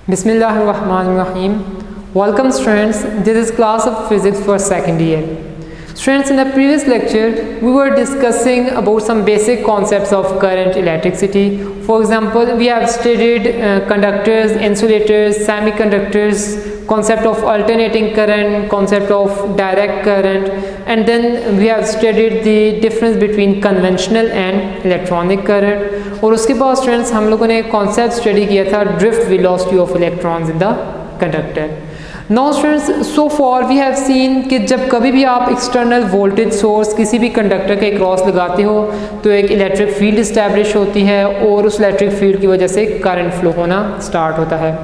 Bismillahirrahmanirrahim. Welcome students, this is class of physics for second year. Students, in the previous lecture we were discussing about some basic concepts of current, electricity. For example, we have studied conductors, insulators, semiconductors, concept of alternating current, concept of direct current, and then we have studied the difference between conventional and electronic current. और उसके बाद students हम लोगों ने concept study किया था drift velocity of electrons in the conductor. Now students, so for we have seen कि जब कभी भी आप एक्सटर्नल वोल्टेज सोर्स किसी भी कंडक्टर के क्रॉस लगाते हो तो एक इलेक्ट्रिक फील्ड इस्टेब्लिश होती है और उस इलेक्ट्रिक फील्ड की वजह से करंट फ्लो होना स्टार्ट होता है.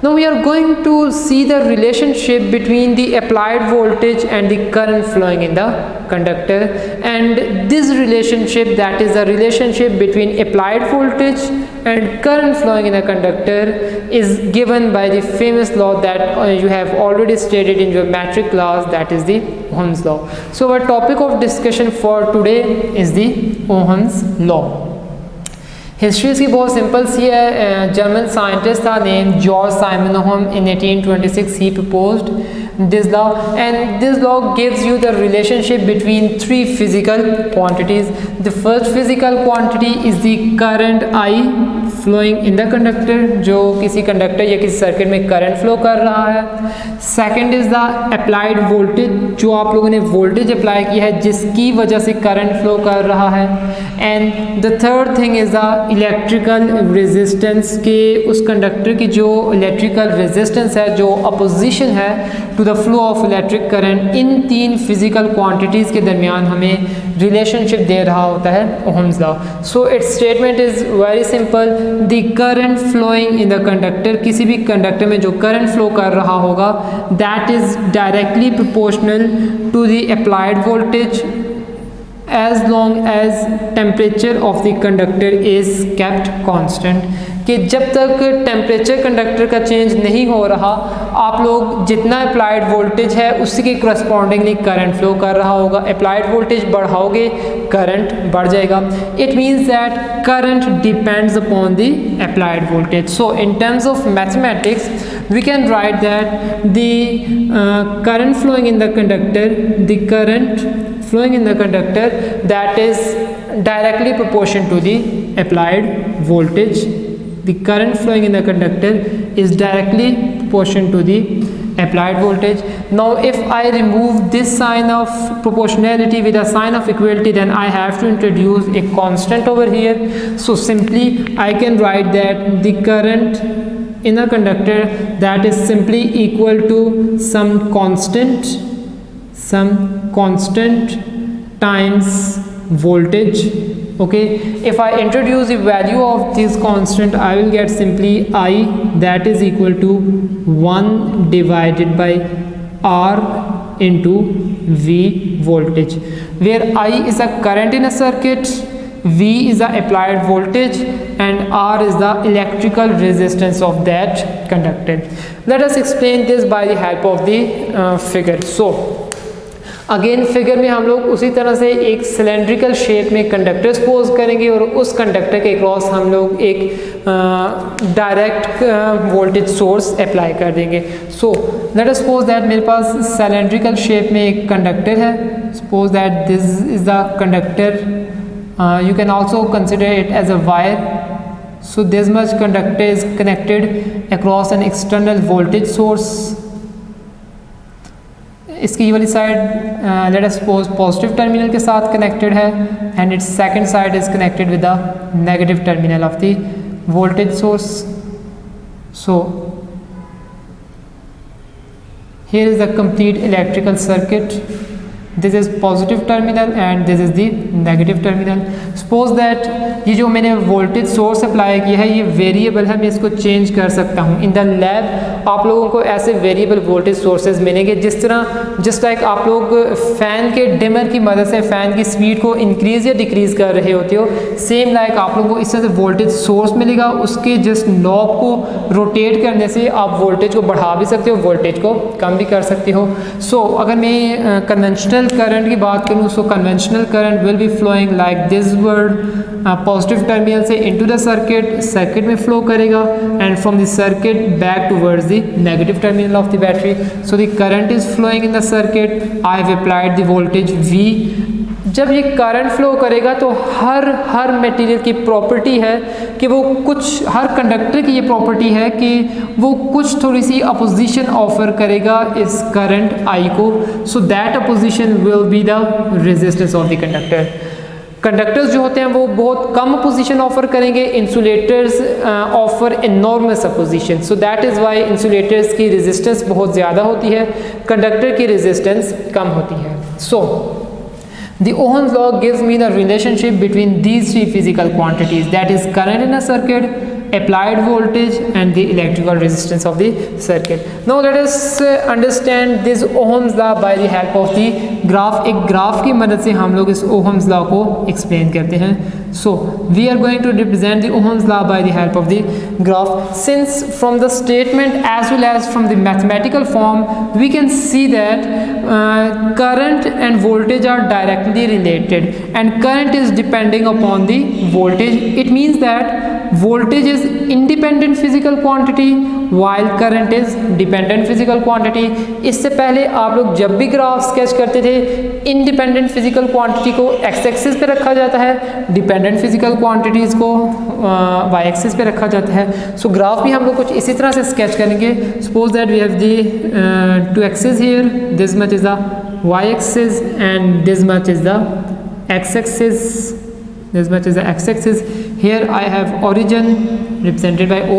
Now we are going to see the relationship between the applied voltage and the current flowing in the conductor, and this relationship, that is the relationship between applied voltage and current flowing in the conductor, is given by the famous law that you have already studied in your metric class, that is the Ohm's law. So our topic of discussion for today is the Ohm's law. History इसकी बहुत simple सी है. German scientist था name George Simon ohm. In 1826 he proposed this law, and this law gives you the relationship between three physical quantities. The first physical quantity is the current I flowing in the conductor, जो किसी conductor या किसी circuit में current flow कर रहा है. Second is the applied voltage, जो आप लोगों ने वोल्टेज अप्लाई किया है जिसकी वजह से करंट फ्लो कर रहा है. And the third thing is the electrical resistance, के उस कंडक्टर की जो इलेक्ट्रिकल रेजिस्टेंस है, जो अपोजिशन है to the flow of electric current. इन तीन फिजिकल क्वांटिटीज़ के दरमियान हमें रिलेशनशिप दे रहा होता है Ohm's law. So its statement is very simple. The current flowing in the conductor, किसी भी कंडक्टर में जो करंट फ्लो कर रहा होगा, that is directly proportional to the applied voltage as long as temperature of the conductor is kept constant. कि जब तक टेम्परेचर कंडक्टर का चेंज नहीं हो रहा, आप लोग जितना अप्लाइड वोल्टेज है उसी के करस्पॉन्डिंगली करंट फ्लो कर रहा होगा. अप्लाइड वोल्टेज बढ़ाओगे करंट बढ़ जाएगा. It means that current depends upon the applied voltage. So in terms of mathematics we can write that the current flowing in the conductor, the current flowing in the conductor, that is directly proportional to the applied voltage. The current flowing in the conductor is directly proportional to the applied voltage. Now if I remove this sign of proportionality with a sign of equality, then I have to introduce a constant over here. So simply I can write that the current in a conductor, that is simply equal to some constant times voltage. Okay, if I introduce the value of this constant, I will get simply I, that is equal to 1 divided by R into V voltage, where I is a current in a circuit, V is the applied voltage, and R is the electrical resistance of that conductor. Let us explain this by the help of the figure. So again figure में हम लोग उसी तरह से एक cylindrical shape में conductor suppose करेंगे और उस कंडक्टर के क्रॉस हम लोग एक डायरेक्ट वोल्टेज सोर्स अप्लाई कर देंगे. So let us suppose that मेरे पास सिलेंड्रिकल शेप में एक कंडक्टर है. Suppose that this is the conductor. You can also consider it as a wire. So this much conductor is connected across an external voltage source. इसकी वाली side let us suppose positive terminal के साथ connected है, and its second side is connected with the negative terminal of the voltage source. So here is the complete electrical circuit. This is positive terminal and this is the negative terminal. Suppose that ये जो मैंने voltage source apply किया है ये variable है, मैं इसको change कर सकता हूँ. इन द लैब आप लोगों को ऐसे वेरिएबल वोल्टेज सोर्सेज मिलेंगे, जिस तरह जस्ट लाइक आप लोग फ़ैन के डिमर की मदद से फ़ैन की स्पीड को इंक्रीज़ या डिक्रीज़ कर रहे होते हो, सेम लाइक आप लोगों को इस तरह से वोल्टेज सोर्स मिलेगा. उसके जस्ट नॉब को रोटेट करने से आप वोल्टेज को बढ़ा भी सकते हो, वोल्टेज को कम भी कर सकते हो. सो अगर मैं कन्वेंशनल करंट की बात करूँ, so conventional current will be flowing like this word positive terminal से इनटू द सर्किट में फ्लो करेगा and from the circuit back towards the negative terminal of the battery. So the current is flowing in the circuit. I have applied the voltage V. जब ये current flow करेगा तो हर material की property है कि वो कुछ, हर कंडक्टर की ये प्रॉपर्टी है कि वो कुछ थोड़ी सी अपोजिशन ऑफर करेगा इस करंट I को. So that opposition will be the resistance of the conductor. Conductors जो होते हैं वो बहुत कम अपोजिशन ऑफर करेंगे, insulators offer enormous opposition. So that is why insulators की रेजिस्टेंस बहुत ज़्यादा होती है, कंडक्टर की रेजिस्टेंस कम होती है. सो the Ohm's law gives me the relationship between these three physical quantities, that is current in a circuit, applied voltage and the electrical resistance of the circuit. Now let us understand this Ohm's law by the help of the graph. एक graph की मदद से हम लोग इस Ohm's law को explain करते हैं. So we are going to represent the Ohm's law by the help of the graph. Since from the statement as well as from the mathematical form we can see that current and voltage are directly related and current is depending upon the voltage. It means that voltage is independent physical quantity while current is dependent physical quantity. इससे पहले आप लोग जब भी graph sketch करते थे independent physical quantity को x axis पे रखा जाता है, डिपेंडेंट फिजिकल क्वांटिटीज़ को वाई एक्सिस पे रखा जाता है. सो ग्राफ भी हम लोग कुछ इसी तरह से स्केच करेंगे. Suppose that we have the two axis here, this much is the Y axis and this much is the X axis. This much is the x-axis. Here I have origin represented by O.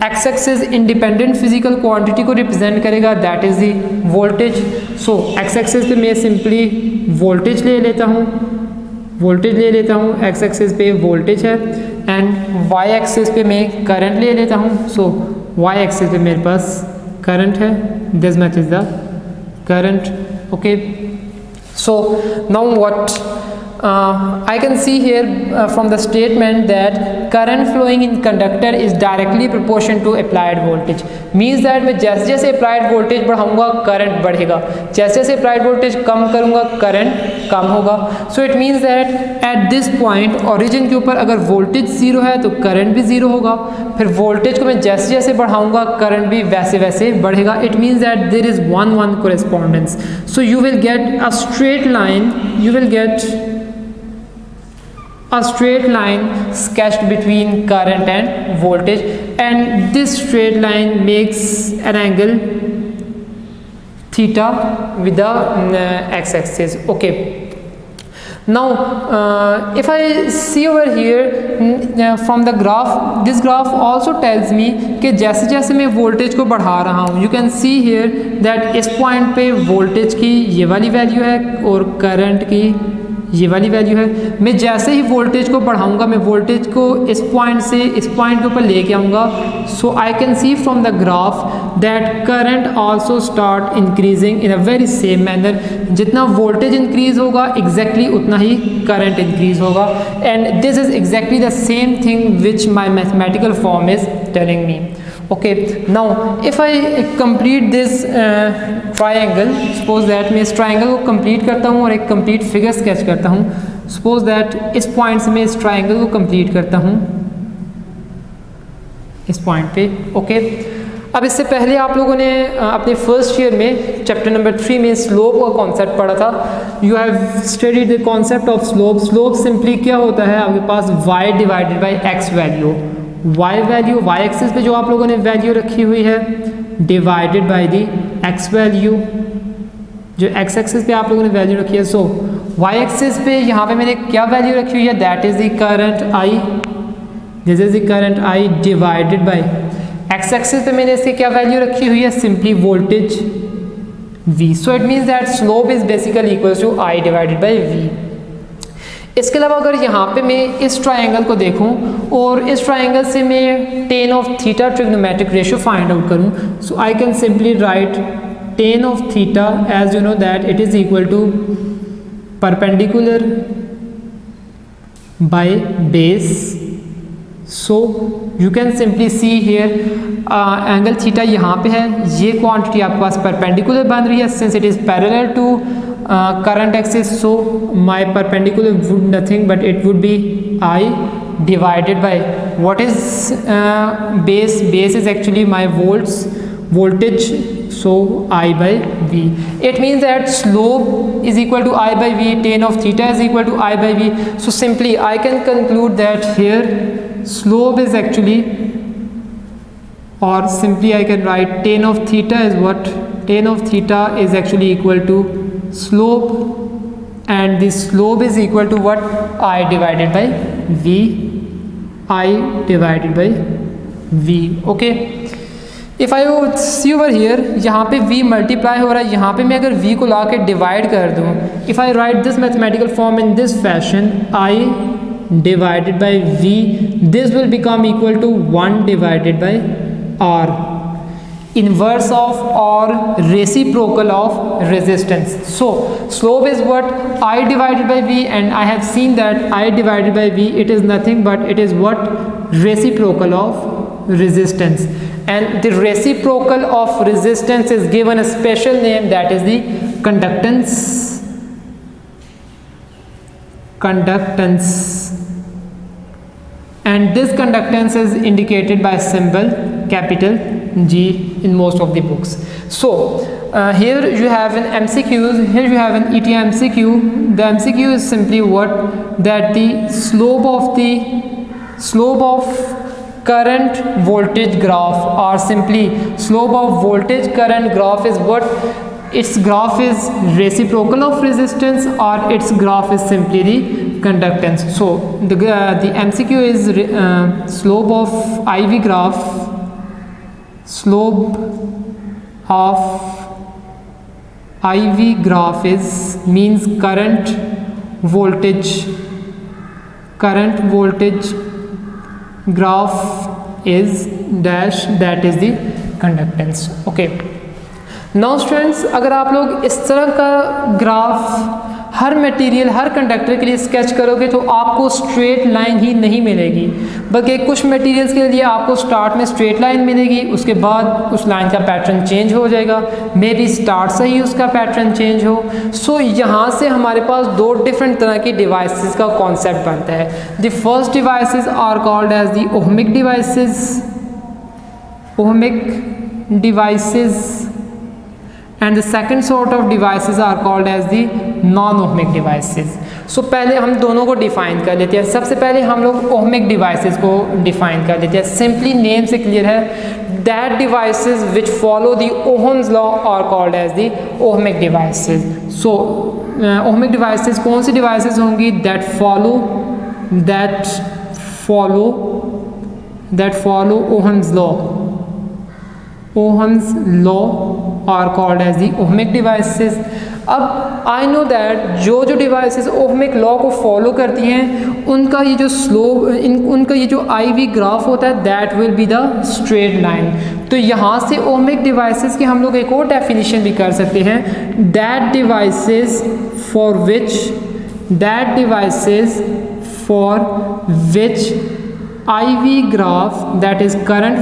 X-axis independent physical quantity को represent करेगा, that is the voltage. So x-axis पे मैं simply voltage ले लेता हूँ, x-axis पे voltage है and y-axis पे मैं current ले लेता हूँ. So y-axis पे मेरे पास current है, this much is the current. Okay. So now what? I can see here from the statement that current flowing in conductor is directly proportional to applied voltage. Means that मैं जैसे जैसे applied voltage बढ़ाऊंगा current बढ़ेगा, जैसे जैसे applied voltage कम करूंगा current कम होगा. So it means that at this point origin के ऊपर अगर voltage 0 है तो current भी 0 होगा, फिर voltage को मैं जैसे जैसे बढ़ाऊंगा current भी वैसे वैसे बढ़ेगा. It means that there is one correspondence. So you will get a straight line sketched between current and voltage, and this straight line makes an angle theta with the x-axis. Okay. Now if I see over here from the graph, this graph also tells me कि जैसे जैसे मैं voltage को बढ़ा रहा हूँ, you can see here that इस point पे voltage की ये वाली वैल्यू है और current की ये वाली वैल्यू है. मैं जैसे ही वोल्टेज को बढ़ाऊंगा, मैं वोल्टेज को इस पॉइंट से इस पॉइंट के ऊपर लेके आऊँगा. So I can see from the graph that current also start increasing in a very same manner. जितना वोल्टेज इंक्रीज होगा एग्जैक्टली उतना ही करंट इंक्रीज होगा. And this is exactly the same thing which my mathematical form is telling me. Okay, now if I complete this triangle, suppose that मैं इस triangle को complete करता हूँ और एक complete figure sketch करता हूँ. Suppose that इस point से मैं इस triangle को complete करता हूँ इस point पे. Okay, अब इससे पहले आप लोगों ने अपने फर्स्ट ईयर में चैप्टर नंबर 3 में स्लोप का कॉन्सेप्ट पढ़ा था. You have studied the concept of slope. Slope simply क्या होता है, आपके पास y divided by x value, y value y axis पे जो आप लोगों ने वैल्यू रखी हुई है divided by the x value, जो x एक्सिस पे आप लोगों ने वैल्यू रखी है. सो y एक्सिस पे यहाँ पे मैंने क्या वैल्यू रखी हुई है, that is the current I, this is the current I divided by x axis पे मैंने इसकी क्या वैल्यू रखी हुई है, simply voltage V. So it means that slope is basically equal to I divided by V. इसके अलावा अगर यहाँ पे मैं इस ट्रायंगल को देखूँ और इस ट्रायंगल से मैं tan of theta trigonometric ratio find out करूँ, so I can simply write tan of theta as you know that it is equal to perpendicular by base. So you can simply see here angle theta यहाँ पे है, ये quantity आपके पास perpendicular बन रही है since it is parallel to current axis. So my perpendicular would nothing but it would be I divided by what is base is actually my voltage, so I by V. It means that slope is equal to I by V, tan of theta is equal to I by V. So simply I can conclude that here slope is actually, or simply I can write tan of theta is what? Tan of theta is actually equal to slope, and the slope is equal to what? I divided by V. I divided by V. Okay, if I see over here, यहाँ पे v multiply हो रहा है, यहाँ पे मैं अगर v को ला के डिवाइड कर दूँ, if I write this mathematical form in this fashion, i divided by v, this will become equal to 1 divided by r, inverse of or reciprocal of resistance. So slope is what? I divided by v, and I have seen that I divided by v, it is nothing but it is what? Reciprocal of resistance, and the reciprocal of resistance is given a special name, that is the conductance, and this conductance is indicated by symbol capital G in most of the books. So here you have an MCQs, here you have an ET MCQ. The MCQ is simply what? That the slope of current voltage graph, or simply slope of voltage current graph is what? Its graph is reciprocal of resistance, or its graph is simply the conductance. So the MCQ is slope of IV graph, slope of IV graph is means current voltage graph is dash, that is the conductance. Okay, now students, अगर आप लोग इस तरह का graph हर material, हर conductor के लिए sketch करोगे तो आपको स्ट्रेट लाइन ही नहीं मिलेगी, बल्कि कुछ मटेरियल्स के लिए आपको स्टार्ट में स्ट्रेट लाइन मिलेगी, उसके बाद उस लाइन का पैटर्न चेंज हो जाएगा, मे बी स्टार्ट से ही उसका पैटर्न चेंज हो. सो यहाँ से हमारे पास दो डिफरेंट तरह की डिवाइसेस का कॉन्सेप्ट बनता है. The first devices are called as the ohmic devices, and the second sort of devices are called as the non-ohmic devices. So पहले हम दोनों को डिफाइन कर लेते हैं. सबसे पहले हम लोग ohmic devices को डिफाइन कर लेते हैं. सिंपली नेम से क्लियर है, that devices which follow the Ohm's law are called as the ohmic devices. So ohmic devices कौन सी devices होंगी? that follow Ohm's law are called as the ohmic devices. अब I know that जो devices ohmic law को follow करती हैं उनका ये जो स्लोप, उनका ये जो IV ग्राफ होता है, that will be the straight line. तो यहाँ से ohmic devices की हम लोग एक और डेफिनेशन भी कर सकते हैं, that devices for which IV graph, that is current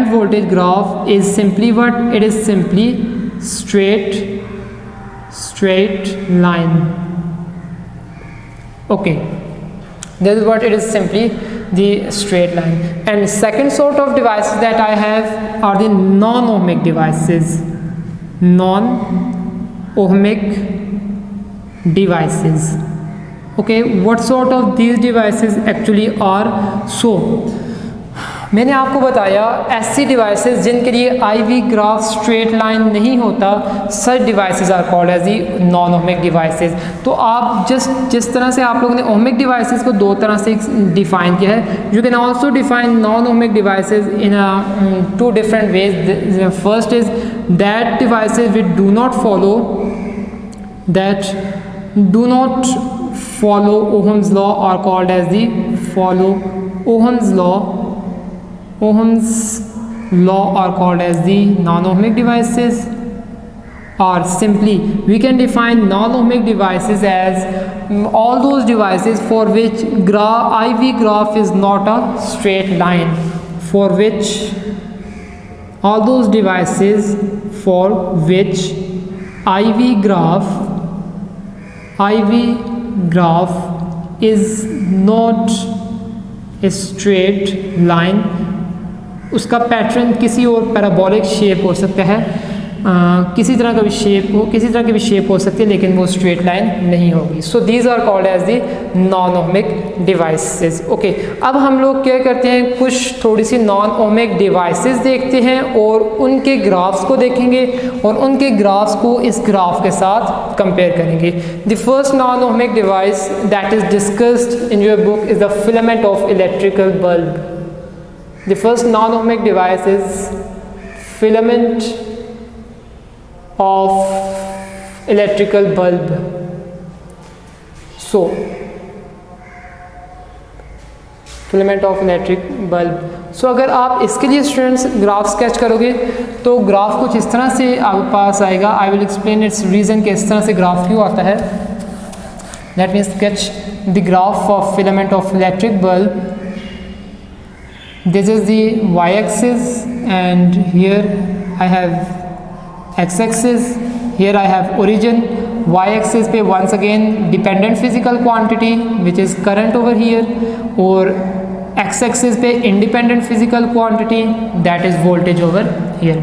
voltage graph is simply what? It is simply straight line. Okay, that is what it is, simply the straight line. And second sort of devices that I have are the non-ohmic devices. Okay, what sort of these devices actually are? So मैंने आपको बताया ऐसी devices जिनके लिए IV graph straight line नहीं होता, such devices are called as the non ohmic devices. तो आप जिस तरह से आप लोगों ने ओहमिक डिवाइसेस को दो तरह से डिफाइन किया है, you can also define non ohmic devices in two different ways. First is that devices which do not follow Ohm's law are called as the follow Ohm's law are called as the non-ohmic devices. Or simply we can define non-ohmic devices as all those devices for which IV graph is not a straight line, all those devices for which IV graph is not a straight line, उसका pattern किसी और parabolic shape हो सकता है, किसी तरह का भी शेप हो, किसी तरह की भी शेप हो सकती है, लेकिन वो स्ट्रेट लाइन नहीं होगी. So these are called as the non ohmic devices. Okay, अब हम लोग क्या करते हैं, कुछ थोड़ी सी नॉन ओहमिक डिवाइसेस देखते हैं और उनके ग्राफ्स को देखेंगे और उनके ग्राफ्स को इस ग्राफ के साथ कंपेयर करेंगे. The first non ohmic device that is discussed in your book is the filament of electrical bulb. The first non ohmic device is filament of electrical bulb. So filament of electric bulb. So अगर आप इसके लिए students graph sketch करोगे तो graph कुछ इस तरह से आपके पास आएगा. I will explain it's reason कि इस तरह से ग्राफ क्यों आता है. Let me sketch the graph of filament of electric bulb. This is the y-axis and here I have x-axis, here I have origin. Y-axis पे once again dependent physical quantity which is current over here, और x-axis पे independent physical quantity that is voltage over here.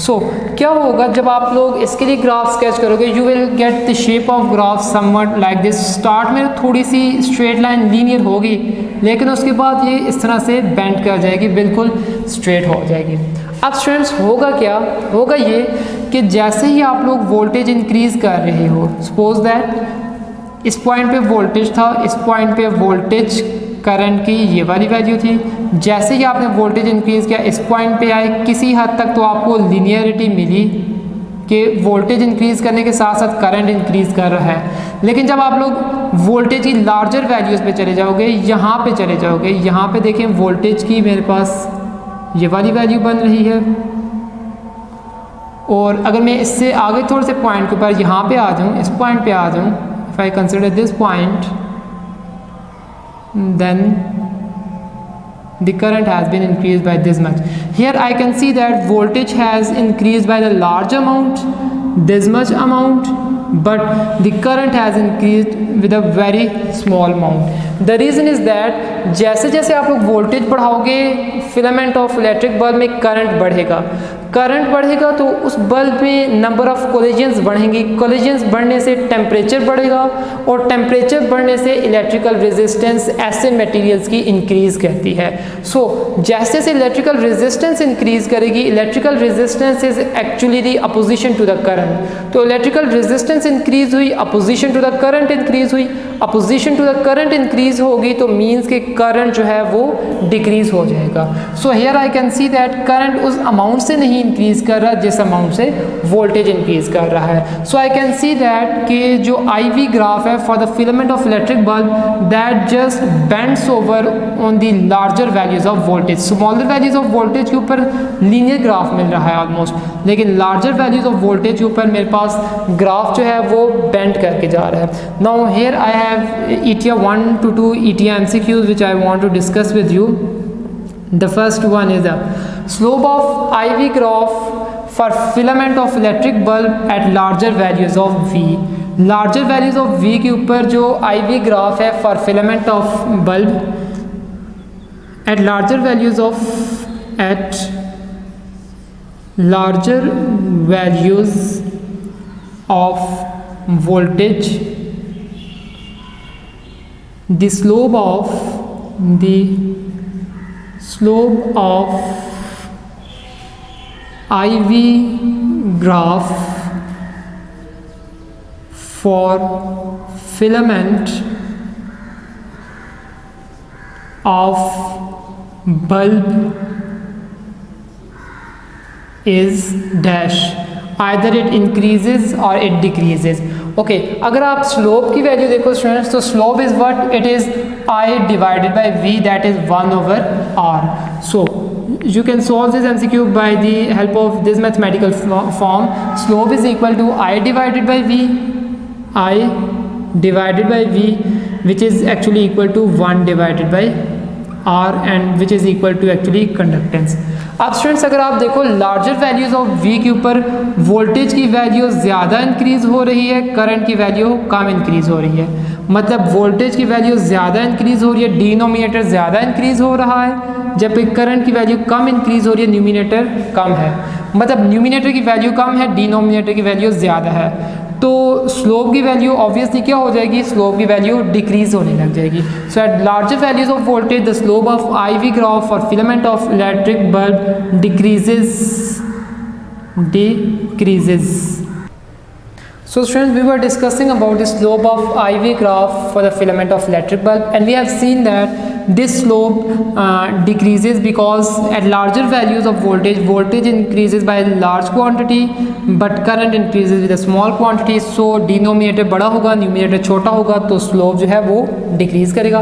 So क्या होगा जब आप लोग इसके लिए ग्राफ स्केच करोगे, you will get the shape of graph somewhat like this. Start में थोड़ी सी स्ट्रेट लाइन लीनियर होगी, लेकिन उसके बाद ये इस तरह से बेंड कर जाएगी, बिल्कुल स्ट्रेट हो जाएगी. अब स्टूडेंट्स होगा क्या, होगा ये कि जैसे ही आप लोग वोल्टेज इंक्रीज़ कर रहे हो, सपोज दैट इस पॉइंट पे वोल्टेज था, इस पॉइंट पे वोल्टेज करंट की ये वाली वैल्यू थी. जैसे ही आपने वोल्टेज इंक्रीज़ किया, इस पॉइंट पे आए, किसी हद तक तो आपको लीनियरिटी मिली कि वोल्टेज इंक्रीज़ करने के साथ साथ करंट इंक्रीज़ कर रहा है. लेकिन जब आप लोग वोल्टेज की लार्जर वैल्यूज़ पे चले जाओगे, यहाँ पे चले जाओगे, यहाँ पे देखें वोल्टेज की मेरे पास ये वाली वैल्यू बन रही है, और अगर मैं इससे आगे थोड़े से पॉइंट के ऊपर यहाँ पे आ जाऊँ, इस पॉइंट पे आ जाऊँ, if I consider this point, then the current has been increased by this much. Here I can see that voltage has increased by the large amount, this much amount, but the current has increased with a very small amount. The reason is that जैसे जैसे आप लोग voltage बढ़ाओगे, filament of electric bulb में current बढ़ेगा. Current बढ़ेगा तो उस बल्ब में नंबर ऑफ कोलिजन्स बढ़ेंगी. कोलिजन्स बढ़ने से टेम्परेचर बढ़ेगा, और टेम्परेचर बढ़ने से इलेक्ट्रिकल रेजिस्टेंस ऐसे मटेरियल्स की इंक्रीज़ करती है. सो जैसे जैसे इलेक्ट्रिकल रेजिस्टेंस इंक्रीज़ करेगी, electrical resistance is actually the opposition to the current. तो इलेक्ट्रिकल रेजिस्टेंस इंक्रीज़ हुई, opposition to the current increase हुई, opposition to the current increase होगी तो मीन्स कि करंट जो है वो डिक्रीज़ हो जाएगा. So here I can see that current उस अमाउंट से नहीं इंक्रीज़ कर रहा जिस अमाउंट से वोल्टेज इंक्रीज़ कर रहा है. सो आई कैन सी दैट कि जो आई वी ग्राफ है for the filament of electric bulb, that just bends over on the larger values of voltage. Smaller values of voltage के ऊपर लीनियर ग्राफ मिल रहा है ऑलमोस्ट, लेकिन लार्जर वैल्यूज़ ऑफ वोल्टेज के ऊपर मेरे पास ग्राफ जो है वो बेंड करके जा रहा है. Now here I have ETIA 1 to 2 ETIA MCQs which I want to discuss with you. The first one is the slope of IV graph for filament of electric bulb at larger values of V. Larger values of V के ऊपर जो IV graph है for filament of bulb at larger values of voltage, the slope of IV graph for filament of bulb is dash, either it increases or it decreases. Okay, अगर आप slope की value देखो students, तो slope is what, it is I divided by V, that is 1 over R. So you can solve this MCQ by the help of this mathematical form. Slope is equal to I divided by V, which is actually equal to 1 divided by R, and which is equal to actually conductance. अब students अगर आप देखो larger values of V के ऊपर voltage की value ज़्यादा increase हो रही है, करंट की वैल्यू कम इंक्रीज़ हो रही है. मतलब वोल्टेज की वैल्यू ज़्यादा इंक्रीज़ हो रही है, डिनोमिनेटर ज़्यादा इंक्रीज़ हो रहा है, जबकि करंट की वैल्यू कम इंक्रीज़ हो रही है, न्यूमिनेटर कम है। मतलब न्यूमिनेटर की वैल्यू कम है, डिनोमिनेटर की वैल्यू ज़्यादा है, तो स्लोप की वैल्यू ऑब्वियसली क्या हो जाएगी, स्लोप की वैल्यू डिक्रीज होने लग जाएगी। So at larger values of voltage the slope of IV graph for filament of electric bulb decreases. So students, we were discussing about the slope of IV graph for the filament of electric bulb, and we have seen that this slope decreases because at larger values of voltage increases by a large quantity but current increases with a small quantity. So denominator बड़ा होगा, numerator छोटा होगा, तो slope जो है वो decrease करेगा.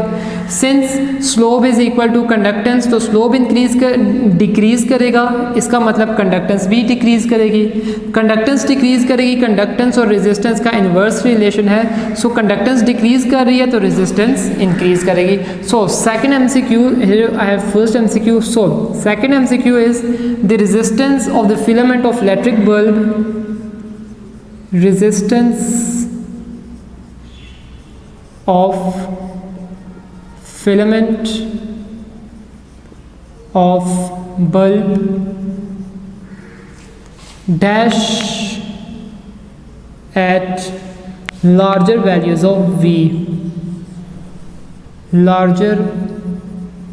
Since slope is equal to conductance, तो slope decrease करेगा, इसका मतलब conductance भी decrease करेगी. Conductance decrease करेगी, conductance और resistance का inverse relation है. So conductance decrease कर रही है तो resistance increase करेगी. So second MCQ, here I have first MCQ. So second MCQ is the resistance of the filament of electric bulb. Resistance of filament of bulb dash at larger values of V. Larger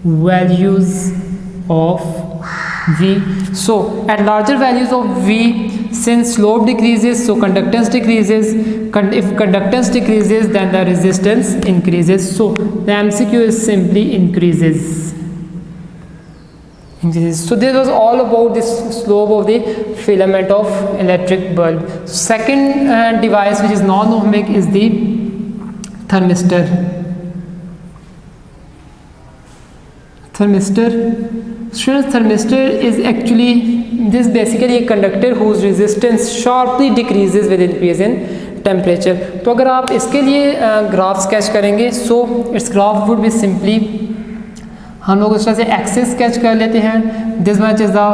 values of V. So at larger values of V, since slope decreases, so conductance decreases. If conductance decreases, then the resistance increases. So the MCQ is simply increases. So this was all about this slope of the filament of electric bulb. Second device which is non-ohmic is the thermistor. Thermistor is actually this basically a conductor whose resistance sharply decreases with increase in temperature. तो अगर आप इसके लिए graph sketch करेंगे, so its graph would be simply, हम लोग इस तरह से एक्सिस स्केच कर लेते हैं. This much is the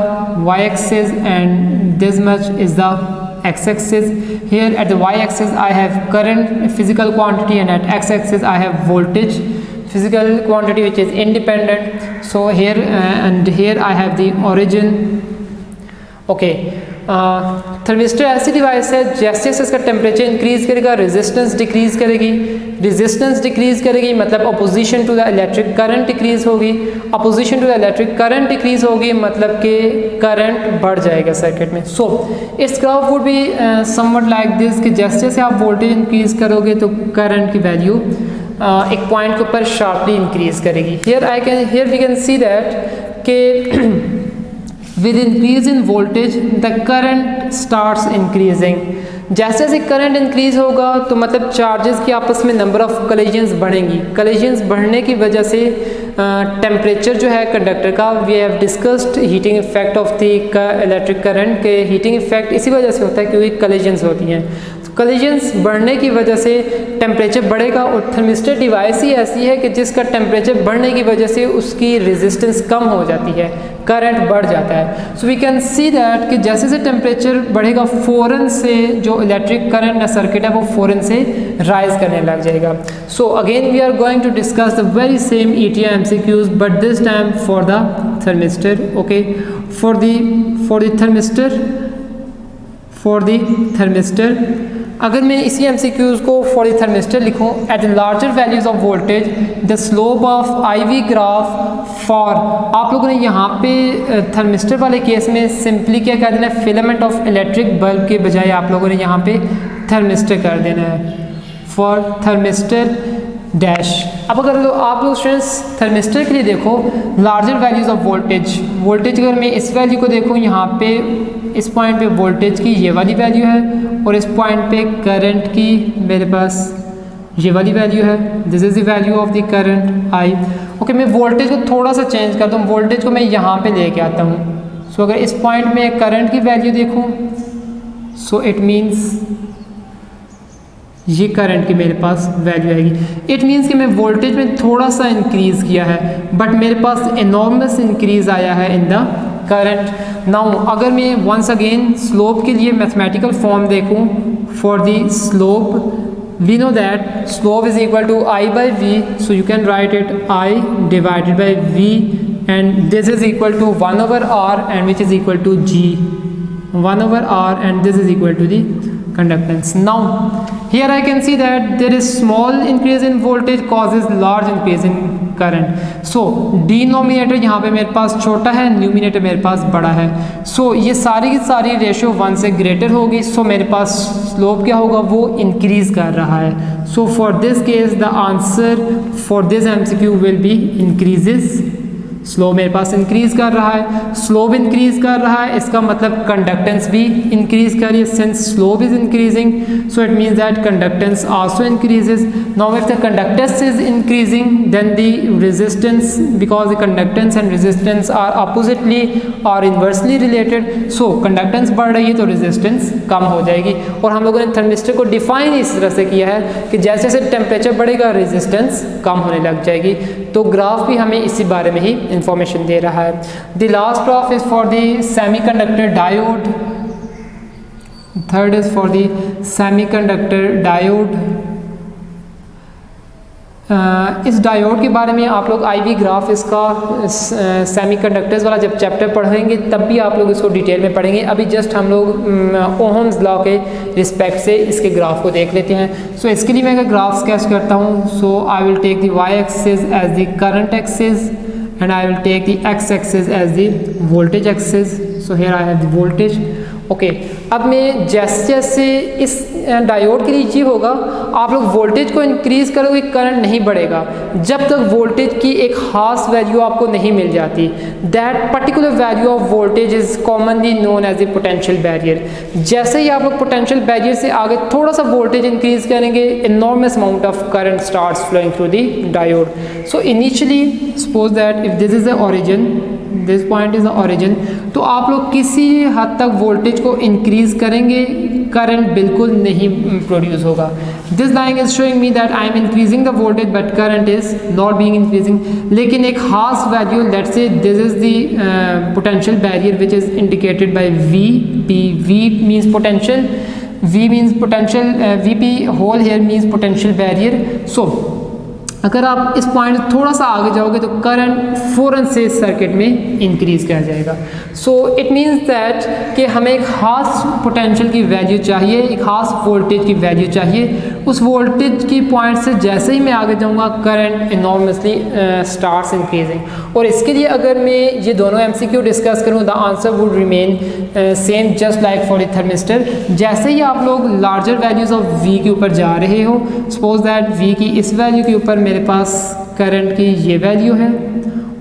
y axis and this much is the x axis. Here at the y axis I have current, physical quantity, and at x axis I have voltage, physical quantity, which is independent. So here and here I have the origin. Okay, thermistor ऐसी device है जैसे जैसे इसका temperature increase करेगा resistance decrease करेगी. Resistance decrease करेगी मतलब opposition to the electric current decrease होगी. Opposition to the electric current decrease होगी मतलब कि करंट बढ़ जाएगा सर्किट में. So its graph would be somewhat like this कि जैसे जैसे आप वोल्टेज इंक्रीज करोगे तो करंट की वैल्यू एक पॉइंट के ऊपर शार्पली इंक्रीज करेगी. Here we can see that कि with increase in voltage the current starts increasing. जैसे जैसे करंट इंक्रीज होगा तो मतलब चार्जेस की आपस में नंबर ऑफ कलिजन्स बढ़ेंगी. कलिजन्स बढ़ने की वजह से टेम्परेचर जो है कंडक्टर का, we have discussed heating effect of the electric current के. हीटिंग इफेक्ट इसी वजह से होता है क्योंकि कलिजन्स होती हैं. कलिजन्स बढ़ने की वजह से टेम्परेचर बढ़ेगा और थर्मिस्टर डिवाइस ही ऐसी है कि जिसका टेम्परेचर बढ़ने की वजह से उसकी रेजिस्टेंस कम हो जाती है, करंट बढ़ जाता है. So we can see that कि जैसे जैसे टेम्परेचर बढ़ेगा फ़ौरन से जो इलेक्ट्रिक करंट या सर्किट है वो फ़ौरन से राइज करने लग जाएगा. So again we are going to discuss the very same ETI MCQs but this time for the thermistor. Okay, for the thermistor अगर मैं इसी MCQs को फॉर द थर्मिस्टर लिखूँ, at larger values of voltage the slope of IV graph for, आप लोगों ने यहाँ पे थर्मिस्टर वाले केस में सिंपली क्या कर देना है, फिलामेंट ऑफ इलेक्ट्रिक बल्ब के बजाय आप लोगों ने यहाँ पे थर्मिस्टर कर देना है. For thermistor dash. अब अगर आप लोग स्टूडेंट्स थर्मिस्टर के लिए देखो लार्जर वैल्यूज़ ऑफ वोल्टेज अगर मैं इस वैल्यू को देखूँ, यहाँ पे इस पॉइंट पे वोल्टेज की ये वाली वैल्यू है और इस पॉइंट पे करंट की मेरे पास ये वाली वैल्यू है. This is the value of the current I. Okay, मैं वोल्टेज को थोड़ा सा चेंज करता हूँ, वोल्टेज को मैं यहाँ पे लेके आता हूँ. सो अगर इस पॉइंट में करंट की वैल्यू देखूँ, सो इट मीन्स ये करंट की मेरे पास वैल्यू आएगी. इट मीन्स कि मैं वोल्टेज में थोड़ा सा इंक्रीज़ किया है बट मेरे पास एनॉर्मस इंक्रीज़ आया है इन द करंट. नाउ अगर मैं वंस अगेन स्लोप के लिए मैथमेटिकल फॉर्म देखूं, for the slope we know that slope is equal to I by V, so you can write it I divided by V, and this is equal to 1 over R, and which is equal to G, 1 over R, and this is equal to the conductance. Now here I can see that there is small increase in voltage causes large increase in current. So denominator यहाँ पे मेरे पास छोटा है, numerator मेरे पास बड़ा है. सो ये सारी की सारी रेशियो 1 से ग्रेटर होगी. सो मेरे पास स्लोप क्या होगा, वो इंक्रीज कर रहा है. So for this case the answer for this MCQ will be increases. Slope मेरे पास इंक्रीज कर रहा है, स्लोप इंक्रीज कर रहा है, इसका मतलब कंडक्टेंस भी इंक्रीज कर रही है. Since slope is increasing, so it means that conductance also increases. Now if the conductance is increasing then the resistance, because the conductance and resistance are oppositely और इन्वर्सली रिलेटेड. सो कंडक्टेंस बढ़ रही है तो resistance कम हो जाएगी. और हम लोगों ने थर्मिस्टर को डिफाइन इस तरह से किया है कि जैसे जैसे टेम्परेचर बढ़ेगा रेजिस्टेंस कम होने लग जाएगी. तो ग्राफ भी हमें इसी बारे में ही इंफॉर्मेशन दे रहा है. The last graph is for the semiconductor diode. Third is for the semiconductor diode. इस डायोड के बारे में आप लोग आईवी ग्राफ इसका सेमीकंडक्टर्स वाला जब चैप्टर पढ़ेंगे तब भी आप लोग इसको डिटेल में पढ़ेंगे. अभी जस्ट हम लोग ओहम्स लॉ के रिस्पेक्ट से इसके ग्राफ को देख लेते हैं. सो इसके लिए मैं अगर ग्राफ स्केच करता हूँ, so I will take the Y axis as the current axis and I will take the x-axis as the voltage axis. So here I have the voltage. Okay अब मैं जैसे जैसे इस डायोड के लिए ये होगा, आप लोग वोल्टेज को इंक्रीज़ करोगे करंट नहीं बढ़ेगा जब तक वोल्टेज की एक खास वैल्यू आपको नहीं मिल जाती. That particular value of voltage is commonly known as a potential barrier. जैसे ही आप लोग पोटेंशियल बैरियर से आगे थोड़ा सा वोल्टेज इंक्रीज़ करेंगे, enormous amount of current starts flowing through the diode. So initially suppose that if this is the origin, this point is the origin, तो आप लोग किसी हद तक वोल्टेज को इंक्रीज़ करेंगे, करंट बिल्कुल नहीं प्रोड्यूस होगा. This line is showing me that I am increasing the voltage but current is not being increasing. लेकिन एक खास value, let's say this is the potential barrier which is indicated by V P. V means potential, V means potential, V P whole here means potential barrier. So अगर आप इस point थोड़ा सा आगे जाओगे तो करंट फ़ौरन से सर्किट में इंक्रीज़ कर जाएगा. सो इट मीन्स दैट कि हमें एक ख़ास पोटेंशियल की वैल्यू चाहिए, एक ख़ास वोल्टेज की वैल्यू चाहिए. उस वोल्टेज की पॉइंट से जैसे ही मैं आगे जाऊंगा करंट इनॉर्मसली स्टार्ट्स इंक्रीजिंग. और इसके लिए अगर मैं ये दोनों एमसीक्यू डिस्कस करूँ, the answer would remain same just like for the thermistor. जैसे ही आप लोग लार्जर वैल्यूज़ ऑफ वी के ऊपर जा रहे हो, सपोज दैट वी की इस वैल्यू के ऊपर मेरे पास करंट की ये वैल्यू है,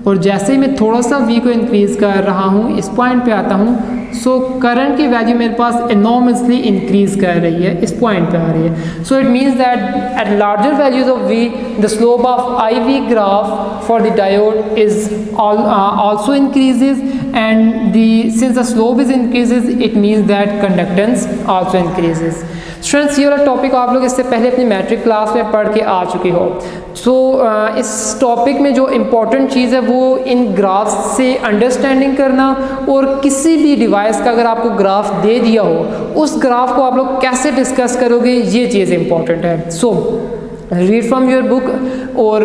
और जैसे ही मैं थोड़ा सा वी को इंक्रीज़ कर रहा हूँ, इस पॉइंट पे आता हूँ, सो करंट की वैल्यू मेरे पास एनॉर्मसली इंक्रीज़ कर रही है, इस पॉइंट पे आ रही है. So it means that at larger values of V the slope of I V graph for the diode is also increases, and since the slope is increases it means that conductance also increases. Students ये वाला topic आप लोग इससे पहले अपनी matric class में पढ़ के आ चुके हो. सो इस टॉपिक में जो इम्पॉर्टेंट चीज़ है वो इन ग्राफ्स से अंडरस्टैंडिंग करना, और किसी भी डिवाइस का अगर आपको ग्राफ दे दिया हो उस ग्राफ को आप लोग कैसे डिस्कस करोगे, ये चीज़ इम्पॉर्टेंट है. So read from your book, और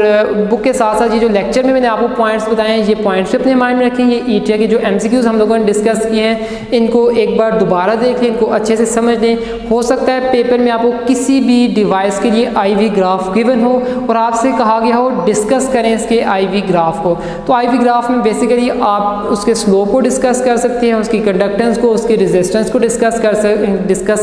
बुक के साथ साथ ये जो लेक्चर में मैंने आपको पॉइंट्स बताए हैं, ये पॉइंट्स अपने माइंड में रखें. ये ईटीए के जो एमसीक्यूज़ हम लोगों ने डिस्कस किए हैं, इनको एक बार दोबारा देख लें, इनको अच्छे से समझ लें. हो सकता है पेपर में आपको किसी भी डिवाइस के लिए आईवी ग्राफ गिवन हो और आपसे कहा गया हो डिस्कस करें इसके आईवी ग्राफ को. तो आईवी ग्राफ में बेसिकली आप उसके स्लोप को डिस्कस कर सकते हैं, उसकी कंडक्टेंस को, उसकी रेजिस्टेंस को डिस्कस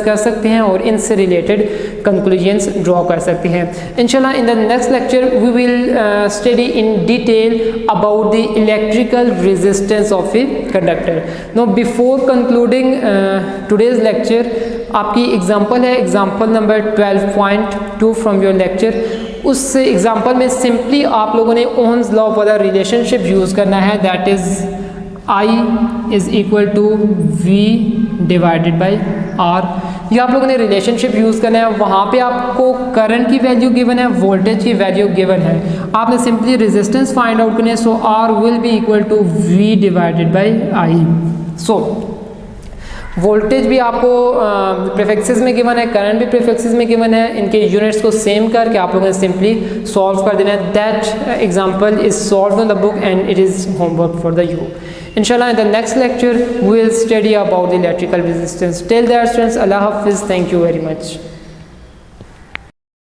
कर सकते हैं, और इनसे रिलेटेड कंक्लूजन्स ड्रॉ कर सकते हैं. Inshallah, in the next lecture we will study in detail about the electrical resistance of a conductor. Now before concluding today's lecture, आपकी एग्जाम्पल है, example number 12.2 from your lecture. उस example में simply आप लोगों ने ओहम्स लॉ वाला relationship use करना है, that is I is equal to V divided by R. ये आप लोगों ने रिलेशनशिप यूज़ करना है. वहाँ पे आपको करंट की वैल्यू गिवन है, वोल्टेज की वैल्यू गिवन है, आपने सिंपली रेजिस्टेंस फाइंड आउट करनी है. So R will be equal to V divided by I. So voltage भी आपको प्रीफिक्सेस में गिवन है, करंट भी प्रीफिक्सेस में गिवन है, इनके यूनिट्स को सेम करके आप लोगों ने सिंपली सॉल्व कर देना है. That example is solve in the book and it is homework for the you. Inshallah, in the next lecture we will study about the electrical resistance. Till there, students, Allah Hafiz. Thank you very much.